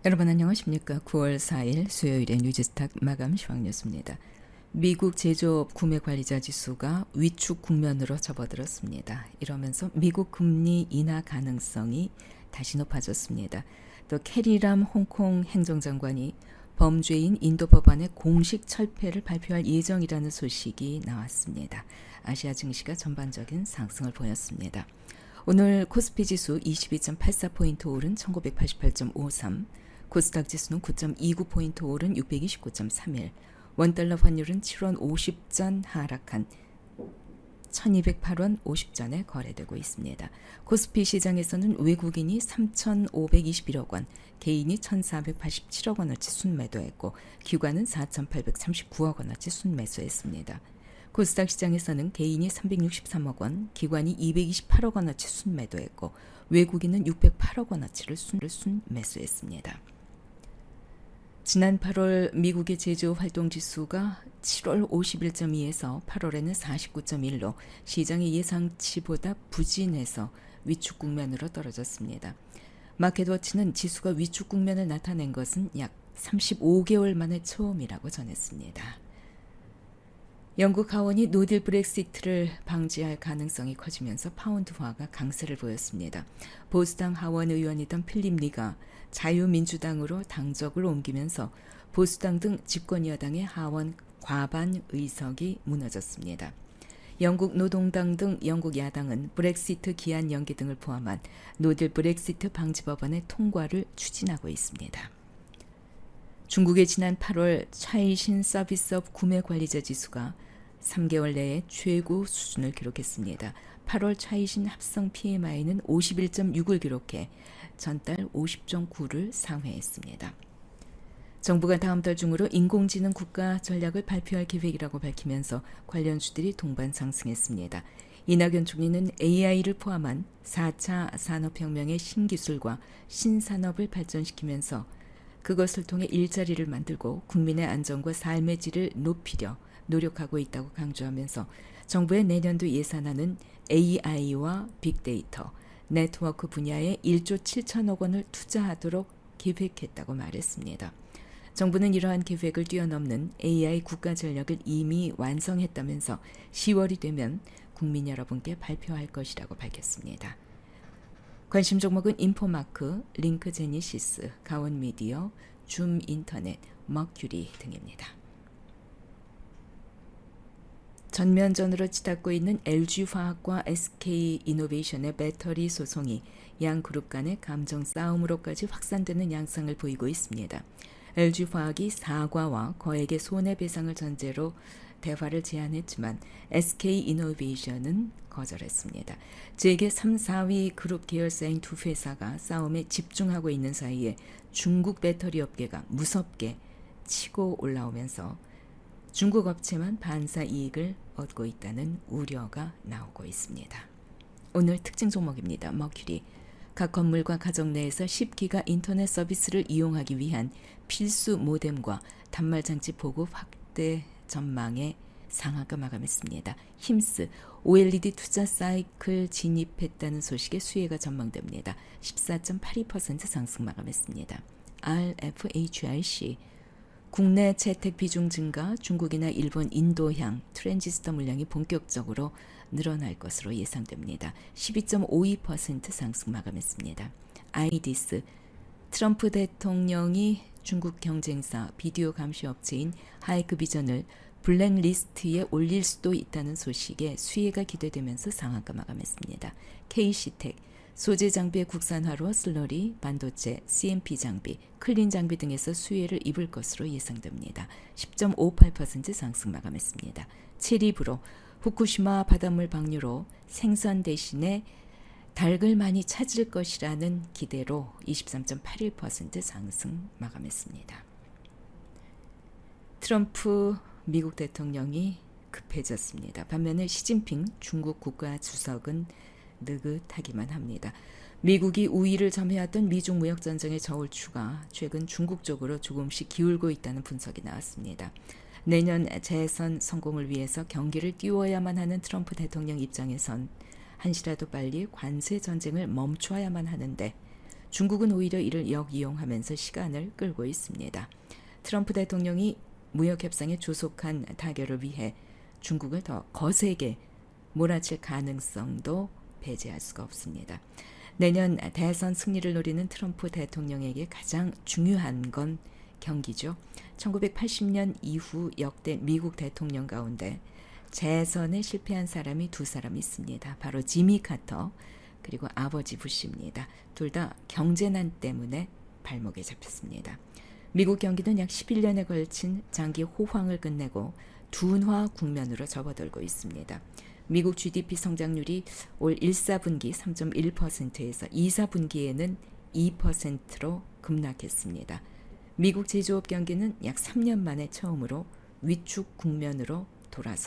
여러분 안녕하십니까? 9월 4일 수요일의 뉴스탁 마감 시황 뉴스입니다. 미국 제조업 구매관리자 지수가 위축 국면으로 접어들었습니다. 이러면서 미국 금리 인하 가능성이 다시 높아졌습니다. 또 캐리람 홍콩 행정장관이 범죄인 인도 법안의 공식 철폐를 발표할 예정이라는 소식이 나왔습니다. 아시아 증시가 전반적인 상승을 보였습니다. 오늘 코스피 지수 22.84포인트 오른 1988.53, 코스닥 지수는 9.29포인트 오른 629.31, 원달러 환율은 7원 50전 하락한 1208원 50전에 거래되고 있습니다. 코스피 시장에서는 외국인이 3,521억 원, 개인이 1,487억 원어치 순매도했고 기관은 4,839억 원어치 순매수했습니다. 코스닥 시장에서는 개인이 363억 원, 기관이 228억 원어치 순매도했고 외국인은 608억 원어치를 순매수했습니다. 지난 8월 미국의 제조업 활동 지수가 7월 51.2에서 8월에는 49.1로 시장의 예상치보다 부진해서 위축 국면으로 떨어졌습니다. 마켓워치는 지수가 위축 국면을 나타낸 것은 약 35개월 만에 처음이라고 전했습니다. 영국 하원이 노딜 브렉시트를 방지할 가능성이 커지면서 파운드화가 강세를 보였습니다. 보수당 하원 의원이던 필립 리가 자유민주당으로 당적을 옮기면서 보수당 등 집권 여당의 하원 과반 의석이 무너졌습니다. 영국 노동당 등 영국 야당은 브렉시트 기한 연기 등을 포함한 노딜 브렉시트 방지 법안의 통과를 추진하고 있습니다. 중국의 지난 8월 차이신 서비스업 구매 관리자 지수가 3개월 내에 최고 수준을 기록했습니다. 8월 차이신 합성 PMI는 51.6을 기록해 전달 50.9를 상회했습니다. 정부가 다음 달 중으로 인공지능 국가 전략을 발표할 계획이라고 밝히면서 관련주들이 동반 상승했습니다. 이낙연 총리는 AI를 포함한 4차 산업혁명의 신기술과 신산업을 발전시키면서 그것을 통해 일자리를 만들고 국민의 안정과 삶의 질을 높이려 노력하고 있다고 강조하면서 정부의 내년도 예산안은 AI와 빅데이터, 네트워크 분야에 1조 7천억 원을 투자하도록 계획했다고 말했습니다. 정부는 이러한 계획을 뛰어넘는 AI 국가 전략을 이미 완성했다면서 10월이 되면 국민 여러분께 발표할 것이라고 밝혔습니다. 관심 종목은 인포마크, 링크제니시스, 가온미디어, 줌인터넷, 머큐리 등입니다. 전면전으로 치닫고 있는 LG화학과 SK이노베이션의 배터리 소송이 양 그룹 간의 감정 싸움으로까지 확산되는 양상을 보이고 있습니다. LG화학이 사과와 거액의 손해배상을 전제로 대화를 제안했지만 SK이노베이션은 거절했습니다. 재계 3, 4위 그룹 계열사인 두 회사가 싸움에 집중하고 있는 사이에 중국 배터리 업계가 무섭게 치고 올라오면서 중국 업체만 반사 이익을 얻고 있다는 우려가 나오고 있습니다. 오늘 특징 종목입니다. 머큐리. 각 건물과 가정 내에서 10기가 인터넷 서비스를 이용하기 위한 필수 모뎀과 단말장치 보급 확대 전망에 상한가 마감했습니다. 힘스 OLED 투자 사이클 진입했다는 소식에 수혜가 전망됩니다. 14.82% 상승 마감했습니다. RFHIC 국내 채택 비중 증가, 중국이나 일본, 인도향 트랜지스터 물량이 본격적으로 늘어날 것으로 예상됩니다. 12.52% 상승 마감했습니다. 아이디스 트럼프 대통령이 중국 경쟁사 비디오 감시 업체인 하이크비전을 블랙리스트에 올릴 수도 있다는 소식에 수혜가 기대되면서 상한가 마감했습니다. KC텍 소재 장비의 국산화로 슬러리, 반도체, CMP 장비, 클린 장비 등에서 수혜를 입을 것으로 예상됩니다. 10.58% 상승 마감했습니다. 체리브로 후쿠시마 바닷물 방류로 생선 대신에 닭을 많이 찾을 것이라는 기대로 23.81% 상승 마감했습니다. 트럼프 미국 대통령이 급해졌습니다. 반면에 시진핑 중국 국가주석은 느긋하기만 합니다. 미국이 우위를 점해왔던 미중 무역 전쟁의 저울추가 최근 중국 쪽으로 조금씩 기울고 있다는 분석이 나왔습니다. 내년 재선 성공을 위해서 경기를 띄워야만 하는 트럼프 대통령 입장에선 한시라도 빨리 관세 전쟁을 멈춰야만 하는데 중국은 오히려 이를 역이용하면서 시간을 끌고 있습니다. 트럼프 대통령이 무역 협상에 조속한 타결을 위해 중국을 더 거세게 몰아칠 가능성도 배제할 수가 없습니다. 내년 대선 승리를 노리는 트럼프 대통령에게 가장 중요한 건 경기죠. 1980년 이후 역대 미국 대통령 가운데 재선에 실패한 사람이 두 사람 있습니다. 바로 지미 카터 그리고 아버지 부시입니다. 둘 다 경제난 때문에 발목에 잡혔습니다. 미국 경기는 약 11년에 걸친 장기 호황을 끝내고 둔화 국면으로 접어들고 있습니다. 미국 GDP 성장률이 올 1사분기 3.1%에서 2사분기에는 2%로 급락했습니다. 미국 제조업 경기는 약 3년 만에 처음으로 위축 국면으로 돌아서